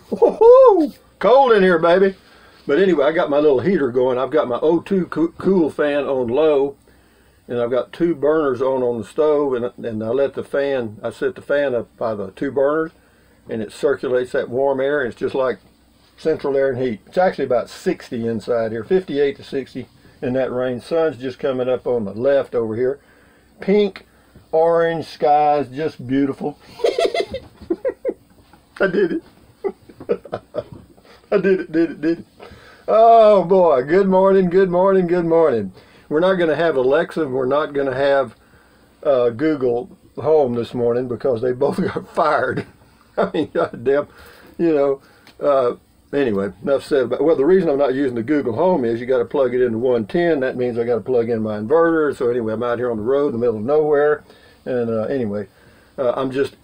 Woohoo! Cold in here, baby. But anyway, I got my little heater going. I've got my O2 cool fan on low, and I've got 2 burners on the stove, and I set the fan up by the 2 burners, and it circulates that warm air, and it's just like central air and heat. It's actually about 60 inside here, 58 to 60 in that range. Sun's just coming up on the left over here. Pink, orange skies, just beautiful. I did it. I did it. Oh boy, good morning. We're not going to have Alexa, and we're not going to have Google Home this morning because they both got fired. I mean, goddamn, anyway, enough said about. Well, the reason I'm not using the Google Home is you got to plug it into 110. That means I got to plug in my inverter. So anyway, I'm out here on the road in the middle of nowhere, and anyway, I'm just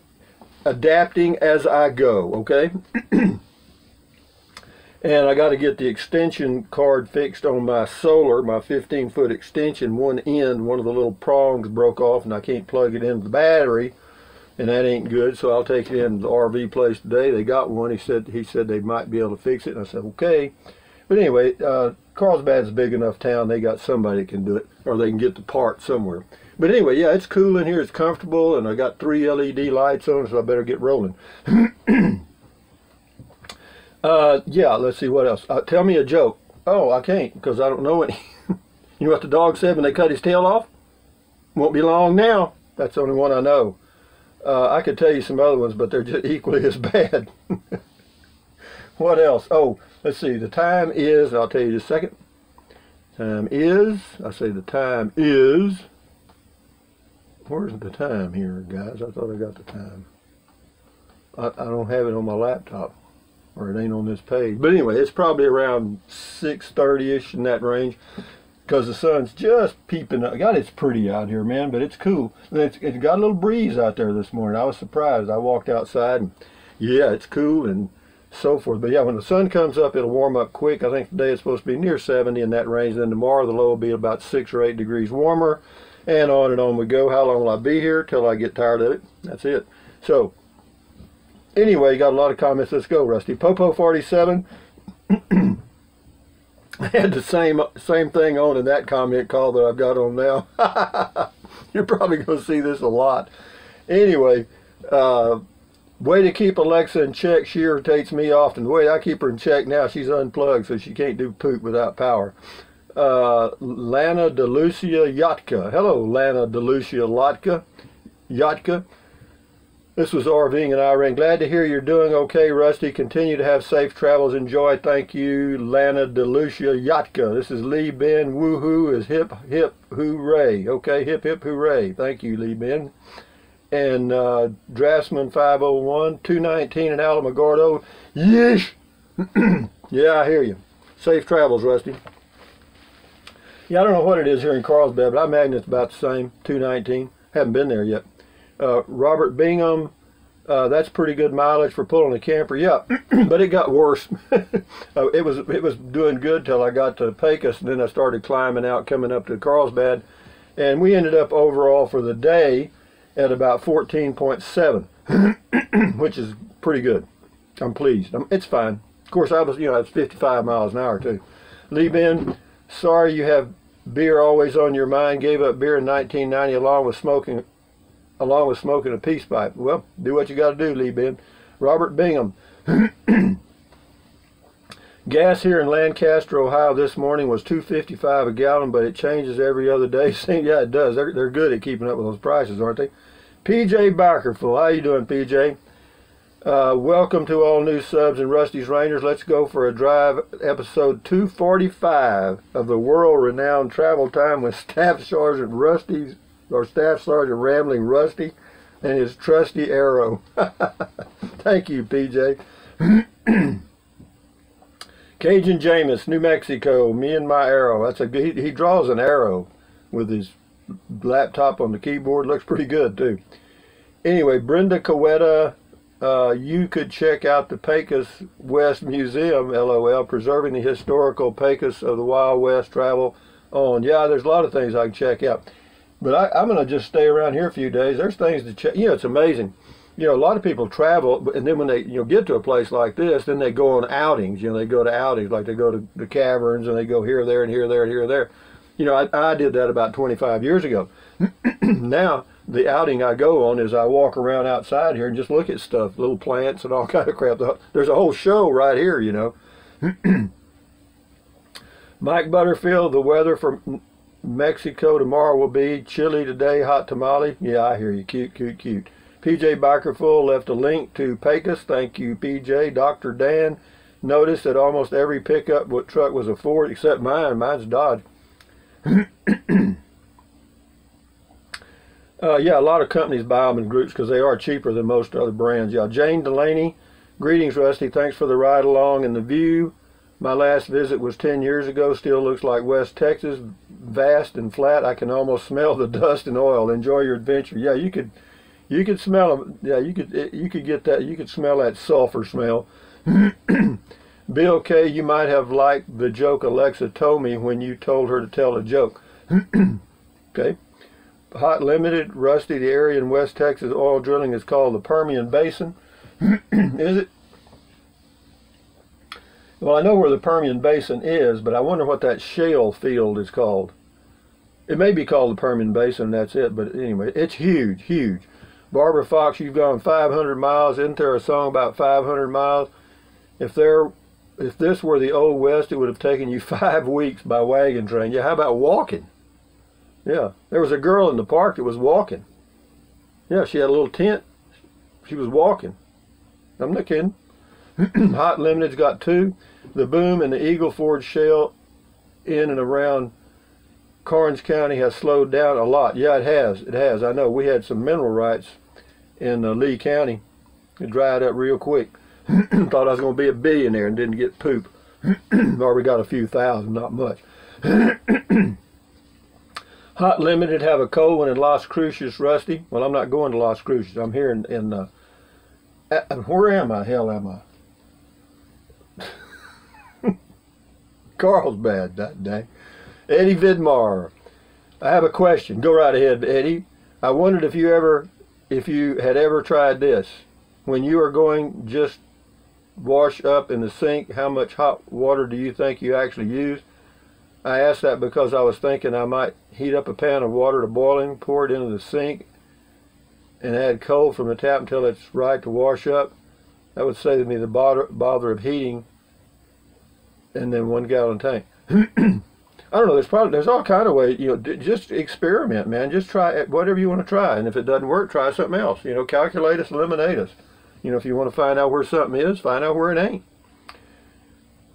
adapting as I go. Okay. And I got to get the extension cord fixed on my solar, my 15-foot extension. One of the little prongs broke off, and I can't plug it into the battery, and that ain't good. So I'll take it in the RV place today. They got one. He said they might be able to fix it, and I said okay. But anyway, Carlsbad's a big enough town. They got somebody that can do it, or they can get the part somewhere. But anyway, yeah, it's cool in here. It's comfortable, and I got 3 LED lights on, so I better get rolling. Yeah, let's see what else. Tell me a joke. Oh, I can't because I don't know any. You know what the dog said when they cut his tail off? Won't be long now. That's the only one I know. I could tell you some other ones, but they're just equally as bad. What else? Oh, let's see. The time is, I'll tell you just a second. Time is, I say the time is, where's the time here, guys? I thought I got the time. I don't have it on my laptop. Or it ain't on this page. But anyway, it's probably around 6:30-ish in that range because the sun's just peeping up. God, it's pretty out here, man, but it's cool. It's got a little breeze out there this morning. I was surprised. I walked outside, and yeah, it's cool and so forth. But yeah, when the sun comes up, it'll warm up quick. I think today it's supposed to be near 70 in that range. Then tomorrow, the low will be about 6 or 8 degrees warmer, and on we go. How long will I be here? Till I get tired of it. That's it. So, anyway, you got a lot of comments. Let's go, Rusty. Popo47 had the same thing on in that comment call that I've got on now. You're probably going to see this a lot. Anyway, way to keep Alexa in check. She irritates me often. The way I keep her in check now, she's unplugged, so she can't do poop without power. Lana DeLucia Yatka. Hello, Lana DeLucia Yatka. This was RVing in Iran. Glad to hear you're doing okay, Rusty. Continue to have safe travels. Enjoy. Thank you, Lana DeLucia Yatka. This is Lee Ben. Woohoo is hip, hip, hooray. Okay, hip, hip, hooray. Thank you, Lee Ben. And Draftsman 501, 219 in Alamogordo. Yeesh! Yeah, I hear you. Safe travels, Rusty. Yeah, I don't know what it is here in Carlsbad, but I imagine it's about the same, 219. Haven't been there yet. Robert Bingham, that's pretty good mileage for pulling a camper. Yeah, but it got worse. It was doing good till I got to Pecos, and then I started climbing out, coming up to Carlsbad, and we ended up overall for the day at about 14.7, which is pretty good. I'm pleased. It's fine. Of course, I was 55 miles an hour too. Lee Ben, sorry you have beer always on your mind. Gave up beer in 1990 along with smoking a peace pipe. Well, do what you got to do, Lee Ben. Robert Bingham. Gas here in Lancaster, Ohio this morning was $2.55 a gallon, but it changes every other day. Yeah, it does. They're good at keeping up with those prices, aren't they? PJ Barkerful. How you doing, PJ? Welcome to all new subs and Rusty's Rangers. Let's go for a drive. Episode 245 of the world-renowned Travel Time with Staff Sergeant Rambling Rusty and his trusty arrow. Thank you, PJ. Cajun Jameis, New Mexico. Me and my arrow. That's a good. He draws an arrow with his laptop on the keyboard. Looks pretty good too. Anyway, Brenda Coweta. You could check out the Pecos West Museum, LOL, preserving the historical Pecos of the Wild West. Travel on. Yeah, there's a lot of things I can check out. But I'm going to just stay around here a few days. There's things to check. It's amazing. you know, a lot of people travel, and then when they, you know, get to a place like this, then they go on outings. You know, they go to outings, like they go to the caverns, and they go here, there, and here, there, and here, there. You know, I did that about 25 years ago. Now, the outing I go on is I walk around outside here and just look at stuff, little plants and all kind of crap. There's a whole show right here, you know. Mike Butterfield, the weather for Mexico tomorrow will be chilly today, hot tamale. Yeah, I hear you. Cute, cute, cute. PJ Bikerful left a link to Pecos. Thank you, PJ. Dr. Dan noticed that almost every pickup truck was a Ford except mine. Mine's Dodge. Yeah, a lot of companies buy them in groups because they are cheaper than most other brands. Yeah, Jane Delaney. Greetings, Rusty. Thanks for the ride along and the view. My last visit was 10 years ago. Still looks like West Texas. Vast and flat. I can almost smell the dust and oil. Enjoy your adventure. Yeah, you could smell them. Yeah, you could get that. You could smell that sulfur smell. Bill K., you might have liked the joke Alexa told me when you told her to tell a joke. Okay. Hot Limited, Rusty, the area in West Texas oil drilling is called the Permian Basin. Is it? Well, I know where the Permian Basin is, but I wonder what that shale field is called. It may be called the Permian Basin, that's it, but anyway, it's huge, huge. Barbara Fox, you've gone 500 miles. Isn't there a song about 500 miles? If this were the Old West, it would have taken you 5 weeks by wagon train. Yeah, how about walking? Yeah, there was a girl in the park that was walking. Yeah, she had a little tent. She was walking. I'm not kidding. Hot Limited's got 2. The Boom and the Eagle Ford Shale in and around Karnes County has slowed down a lot. Yeah, it has. It has. I know. We had some mineral rights in Lee County. It dried up real quick. Thought I was going to be a billionaire and didn't get poop. Or we got a few thousand, not much. Hot Limited have a cold one in Las Cruces, Rusty. Well, I'm not going to Las Cruces. I'm here in where am I? Hell am I? Carlsbad that day. Eddie Vidmar. I have a question. Go right ahead, Eddie. I wondered if you had ever tried this. When you are going just wash up in the sink, how much hot water do you think you actually use? I asked that because I was thinking I might heat up a pan of water to boiling, pour it into the sink, and add cold from the tap until it's right to wash up. That would save me the bother of heating and then 1 gallon tank. I don't know, there's all kind of ways, you know, just experiment, man. Just try whatever you want to try, and if it doesn't work, try something else. You know, calculate us, eliminate us. You know, if you want to find out where something is, find out where it ain't.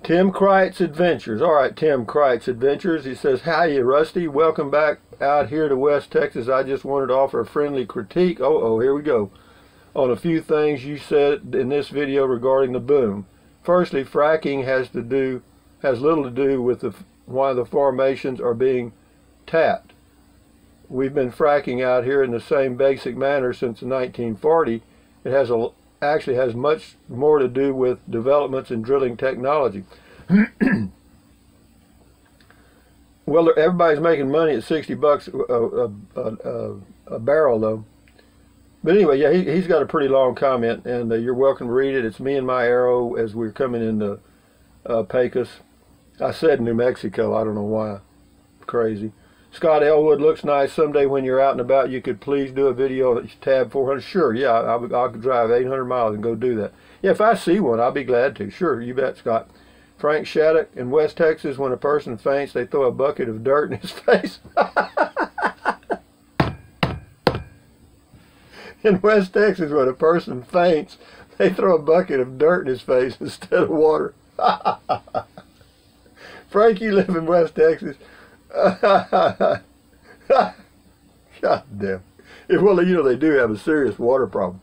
Tim Kreitz Adventures. All right, Tim Kreitz Adventures. He says, "Hi, Rusty. Welcome back out here to West Texas. I just wanted to offer a friendly critique. Here we go. On a few things you said in this video regarding the boom. Firstly, fracking has little to do with why the formations are being tapped. We've been fracking out here in the same basic manner since 1940. It actually has much more to do with developments in drilling technology." Well, everybody's making money at $60 a barrel, though. But anyway, yeah, he's got a pretty long comment, and you're welcome to read it. It's me and my arrow as we're coming into Pecos. I said New Mexico. I don't know why. Crazy. Scott Elwood, looks nice. Someday when you're out and about, you could please do a video tab 400. Sure, yeah, I'll drive 800 miles and go do that. Yeah, if I see one, I'll be glad to. Sure, you bet, Scott. Frank Shattuck, in West Texas, when a person faints, they throw a bucket of dirt in his face. In West Texas, when a person faints, they throw a bucket of dirt in his face instead of water. Frank, you live in West Texas. God damn. Well, you know, they do have a serious water problem.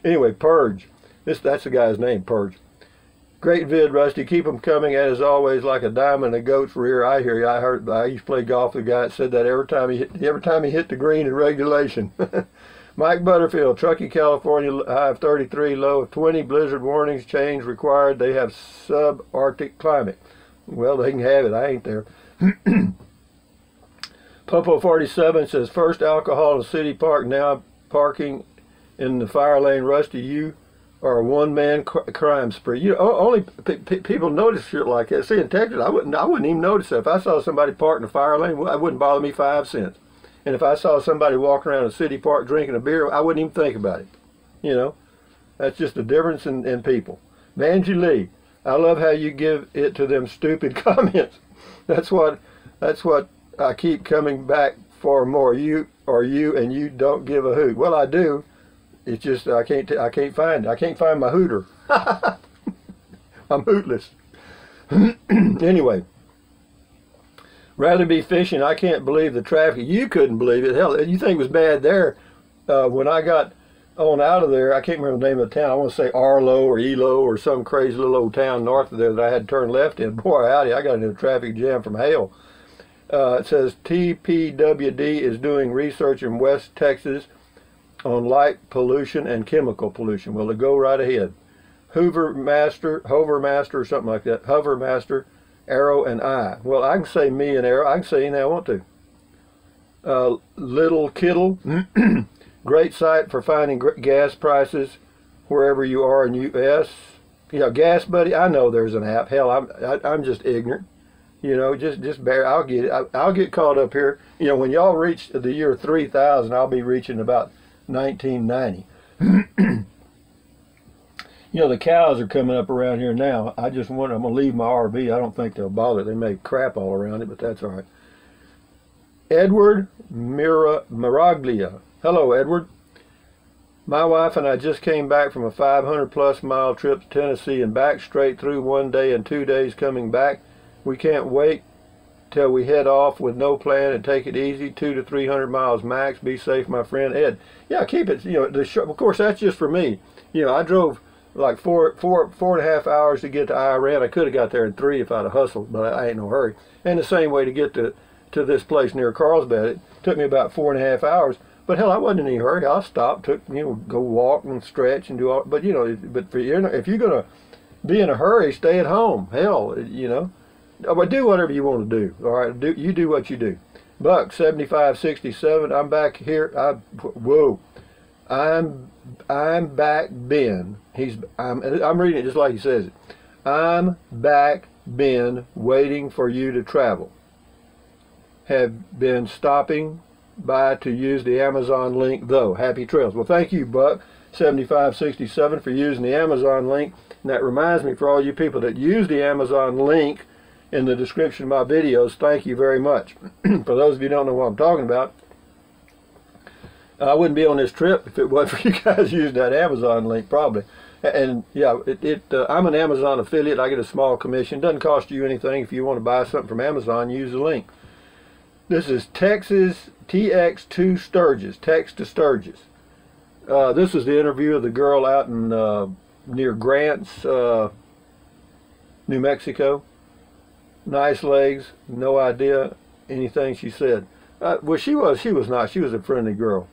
Anyway, Purge. That's the guy's name, Purge. Great vid, Rusty. Keep them coming, as always, like a diamond in a goat's rear. I hear you. I used to play golf with a guy that said that every time he hit the green in regulation. Mike Butterfield, Truckee, California, high of 33, low of 20. Blizzard warnings, change required. They have subarctic climate. Well, they can have it. I ain't there. Popo 47 says, first alcohol in City Park, now parking in the fire lane, Rusty, you are a one-man crime spree. You know, only people notice shit like that. See, in Texas, I wouldn't even notice that. If I saw somebody parked in the fire lane, it wouldn't bother me 5 cents. And if I saw somebody walking around a city park drinking a beer, I wouldn't even think about it. You know, that's just the difference in people. Manji Lee, I love how you give it to them stupid comments. That's what I keep coming back for more. You and you don't give a hoot. Well, I do. It's just I can't find it. I can't find my hooter. I'm hootless. Anyway, rather be fishing. I can't believe the traffic. You couldn't believe it. Hell, you think it was bad there. When I got on out of there, I can't remember the name of the town. I want to say Arlo or Elo or some crazy little old town north of there that I had to turn left in. Boy, howdy, I got into a traffic jam from hell. It says TPWD is doing research in West Texas on light pollution and chemical pollution. Well, to go right ahead. Hover Master, or something like that. Hover Master, Arrow, and I. Well, I can say me and Arrow. I can say anything I want to. Little Kittle. Great site for finding gas prices wherever you are in U.S. You know, Gas Buddy, I know there's an app. Hell, I'm just ignorant. You know, just bear. I'll get it. I'll get caught up here. You know, when y'all reach the year 3000, I'll be reaching about 1990. You know, the cows are coming up around here now. I'm going to leave my RV. I don't think they'll bother. They make crap all around it, but that's all right. Edward Miraglia. Hello, Edward. My wife and I just came back from a 500+ mile trip to Tennessee and back, straight through 1 day and 2 days coming back. We can't wait till we head off with no plan and take it easy, 200 to 300 miles max. Be safe, my friend Ed. Yeah, keep it. You know, of course, that's just for me. You know, I drove like four and a half hours to get to Iran. I could have got there in 3 if I'd have hustled, but I ain't no hurry. And the same way to get to this place near Carlsbad. It took me about 4.5 hours. But hell, I wasn't in any hurry. I stopped, go walk and stretch and do all. But you know, if you're gonna be in a hurry, stay at home. Hell, you know. But do whatever you want to do. All right, you do what you do. Buck 7567. I'm back here. Whoa, I'm back, Ben. I'm reading it just like he says it. I'm back, Ben, waiting for you to travel. Have been stopping by to use the Amazon link though. Happy trails. Well, thank you, Buck 7567, for using the Amazon link. And that reminds me, for all you people that use the Amazon link in the description of my videos, thank you very much. For those of you who don't know what I'm talking about, I wouldn't be on this trip if it wasn't for you guys using that Amazon link, probably. And yeah, I'm an Amazon affiliate. I get a small commission. Doesn't cost you anything. If you want to buy something from Amazon, use the link. This is Texas TX2 Sturgis, Text to Sturgis. This is the interview of the girl out in near Grants, New Mexico. Nice legs, no idea anything she said. Well, she was nice. She was a friendly girl.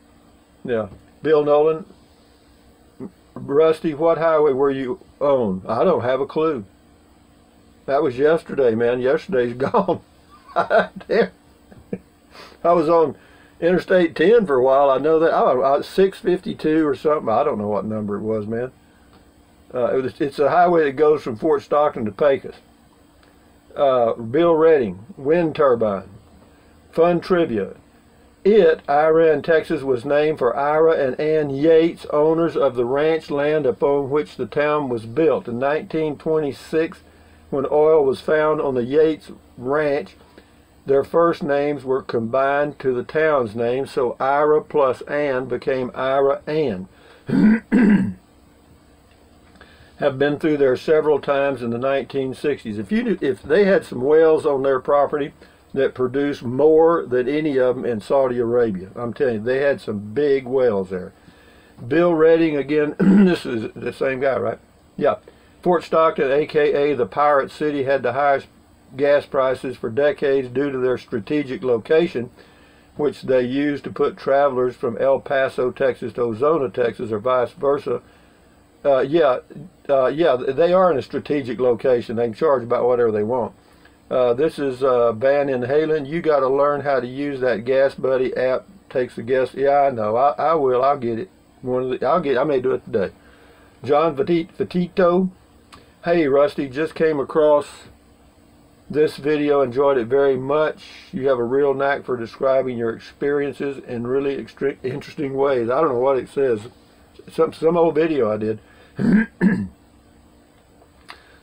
Yeah. Bill Nolan. Rusty, what highway were you on? I don't have a clue. That was yesterday, man. Yesterday's gone. Damn. I was on Interstate 10 for a while. I know that. I was 652 or something. I don't know what number it was, man. It's a highway that goes from Fort Stockton to Pecos. Bill Redding, wind turbine. Fun trivia. Iran, Texas, was named for Ira and Ann Yates, owners of the ranch land upon which the town was built. In 1926, when oil was found on the Yates Ranch, their first names were combined to the town's name, so Ira plus Ann became Ira Ann. Have been through there several times in the 1960s. If they had some wells on their property that produced more than any of them in Saudi Arabia, I'm telling you, they had some big wells there. Bill Redding again. This is the same guy, right? Yeah. Fort Stockton, aka the Pirate City, had the highest gas prices for decades due to their strategic location, which they used to put travelers from El Paso, Texas to Ozona, Texas, or vice versa. Yeah, they are in a strategic location. They can charge about whatever they want. This is Van in Halen. You got to learn how to use that Gas Buddy app. Takes the guess. Yeah, I know. I will. I'll get it. I may do it today. John Fatito. Hey Rusty, just came across this video, enjoyed it very much. You have a real knack for describing your experiences in really interesting ways. I don't know what it says. Some old video I did.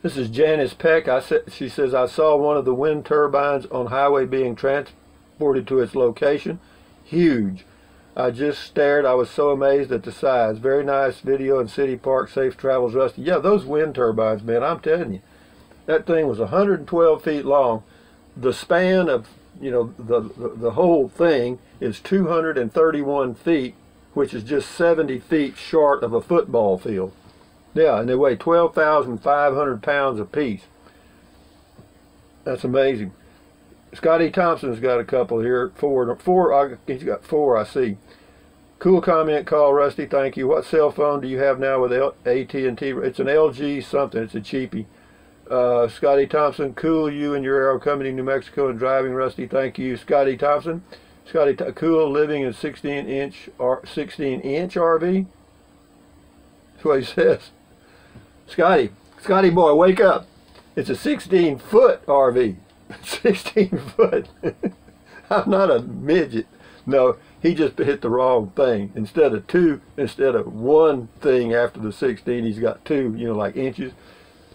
This is Janice Peck. She says, I saw one of the wind turbines on highway being transported to its location. Huge. I just stared. I was so amazed at the size. Very nice video in City Park. Safe travels, Rusty. Yeah, those wind turbines, man, I'm telling you. That thing was 112 feet long. The span of, you know, the whole thing is 231 feet, which is just 70 feet short of a football field. Yeah, and they weigh 12,500 pounds apiece. That's amazing. Scotty Thompson's got a couple here. He's got four, I see. Cool comment, call Rusty, thank you. What cell phone do you have now with AT&T? It's an LG something, it's a cheapie. Scotty Thompson, cool, you and your Aero coming to New Mexico and driving, Rusty, thank you. Scotty Thompson, cool, living in 16-inch RV? That's what he says. Scotty boy, wake up. It's a 16-foot RV. 16 foot. I'm not a midget. No, he just hit the wrong thing. Instead of one thing after the 16, he's got two, you know, like inches.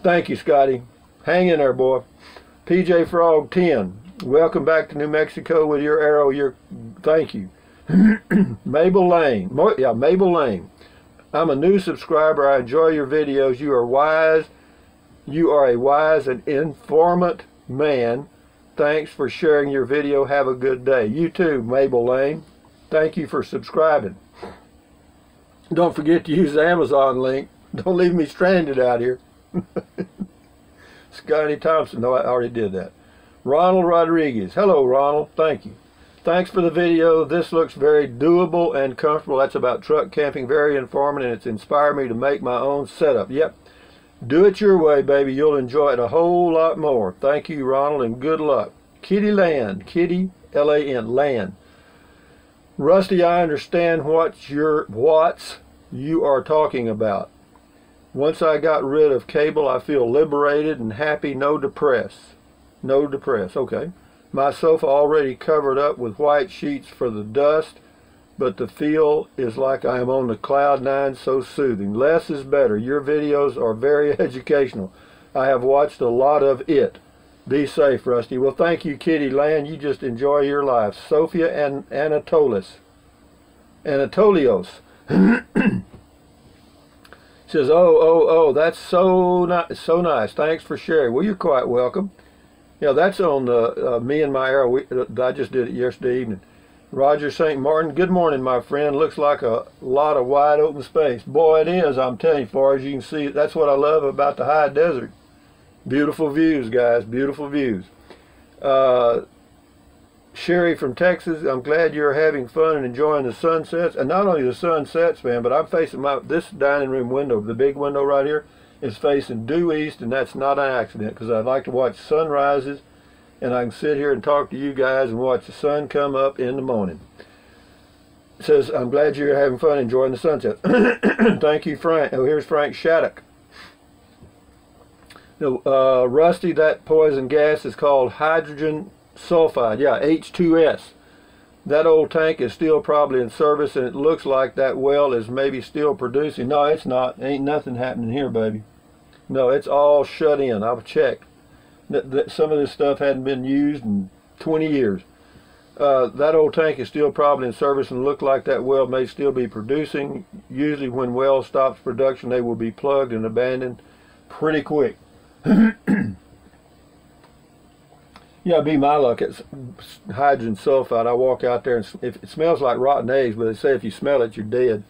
Thank you, Scotty. Hang in there, boy. PJ Frog 10. Welcome back to New Mexico with your Aero. Thank you. Mabel Lane. Yeah, Mabel Lane. I'm a new subscriber. I enjoy your videos. You are wise. You are a wise and informant man. Thanks for sharing your video. Have a good day. You too, Mabel Lane. Thank you for subscribing. Don't forget to use the Amazon link. Don't leave me stranded out here. Scotty Thompson. No, I already did that. Ronald Rodriguez. Hello, Ronald. Thank you. Thanks for the video. This looks very doable and comfortable. That's about truck camping. Very informative, and it's inspired me to make my own setup. Yep. Do it your way, baby. You'll enjoy it a whole lot more. Thank you, Ronald, and good luck. Kitty Land. Kitty, L-A-N, Land. Rusty, I understand what you are talking about. Once I got rid of cable, I feel liberated and happy. No depress. No depress. Okay. My sofa already covered up with white sheets for the dust, but the feel is like I am on the cloud nine, so soothing. Less is better. Your videos are very educational. I have watched a lot of it. Be safe, Rusty. Well, thank you, Kitty Land. You just enjoy your life. Sophia and Anatolios. Says, oh, that's so nice. Thanks for sharing. Well, you're quite welcome. Yeah, that's on me and my Aero. I just did it yesterday evening. Roger St. Martin, good morning, my friend. Looks like a lot of wide open space. Boy, it is, I'm telling you, far as you can see. That's what I love about the high desert. Beautiful views, guys, beautiful views. Sherry from Texas, I'm glad you're having fun and enjoying the sunsets. And not only the sunsets, man, but I'm facing this dining room window, the big window right here, is facing due east, and that's not an accident, because I'd like to watch sunrises, and I can sit here and talk to you guys and watch the sun come up in the morning. It says, I'm glad you're having fun enjoying the sunset. Thank you, Frank. Oh, here's Frank Shattuck. Rusty, that poison gas is called hydrogen sulfide. Yeah, H2S. That old tank is still probably in service, and it looks like that well is maybe still producing. No, it's not. Ain't nothing happening here, baby. No, it's all shut in. I've checked. Some of this stuff hadn't been used in 20 years. That old tank is still probably in service, and look like that well may still be producing. Usually when well stops production, they will be plugged and abandoned pretty quick. Yeah, it'd be my luck. It's hydrogen sulfide. I walk out there, and if it smells like rotten eggs, but they say if you smell it, you're dead.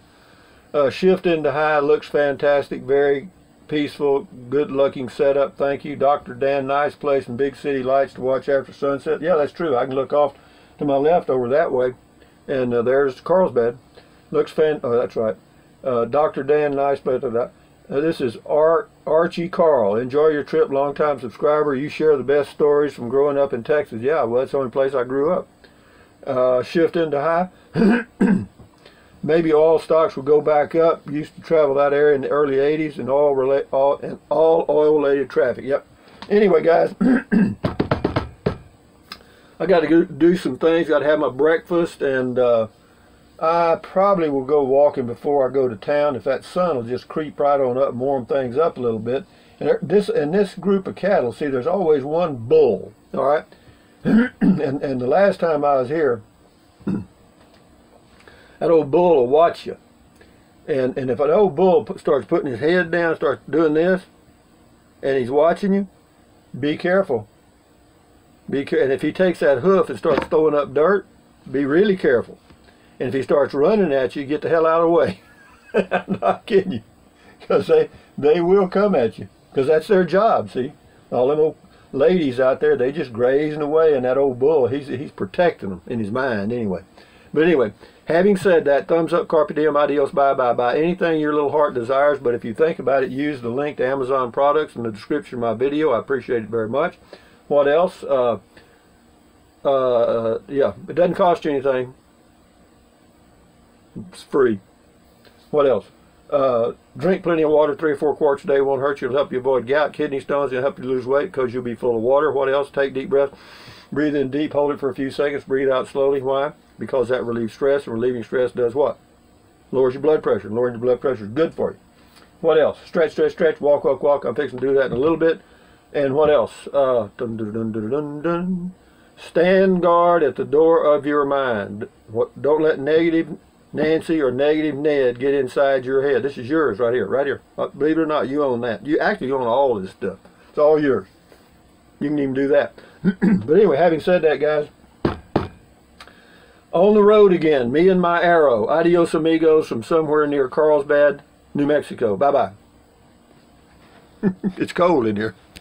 Shift into high looks fantastic. Very peaceful, good-looking setup. Thank you, Dr. Dan. Nice place and big city lights to watch after sunset. Yeah, that's true. I can look off to my left over that way, and there's Carlsbad. Looks oh, that's right. Dr. Dan, nice place. This is Archie Carl. Enjoy your trip, long-time subscriber. You share the best stories from growing up in Texas. Yeah, well, that's the only place I grew up. Shift into high. maybe oil stocks will go back up. Used to travel that area in the early 80s, and all oil related traffic. Yep. Anyway, guys, I got to go do some things. Got to have my breakfast, and I probably will go walking before I go to town. If that sun will just creep right on up and warm things up a little bit. And this group of cattle, see, there's always one bull. All right, and the last time I was here, that old bull will watch you. And if an old bull starts putting his head down, starts doing this, and he's watching you, be careful. And if he takes that hoof and starts throwing up dirt, be really careful. And if he starts running at you, get the hell out of the way. I'm not kidding you. Because they will come at you. Because that's their job, see? All them old ladies out there, they just grazing away, and that old bull, he's protecting them in his mind anyway. But anyway, having said that, thumbs up, carpe diem, adios, bye, bye, bye. Anything your little heart desires, but if you think about it, use the link to Amazon products in the description of my video. I appreciate it very much. What else? Yeah, it doesn't cost you anything. It's free. What else? Drink plenty of water, 3 or 4 quarts a day. Won't hurt you. It'll help you avoid gout, kidney stones. It'll help you lose weight because you'll be full of water. What else? Take deep breaths. Breathe in deep, hold it for a few seconds, breathe out slowly. Why? Because that relieves stress, and relieving stress does what? Lowers your blood pressure. And lowering your blood pressure is good for you. What else? Stretch, stretch, stretch, walk, walk, walk. I'm fixing to do that in a little bit. And what else? Dun, dun, dun, dun, dun, dun. Stand guard at the door of your mind. Don't let negative Nancy or negative Ned get inside your head. This is yours right here, right here. Believe it or not, you own that. You actually own all of this stuff. It's all yours. You can even do that. But anyway, having said that, guys, on the road again, me and my arrow. Adios, amigos, from somewhere near Carlsbad, New Mexico. Bye-bye. It's cold in here.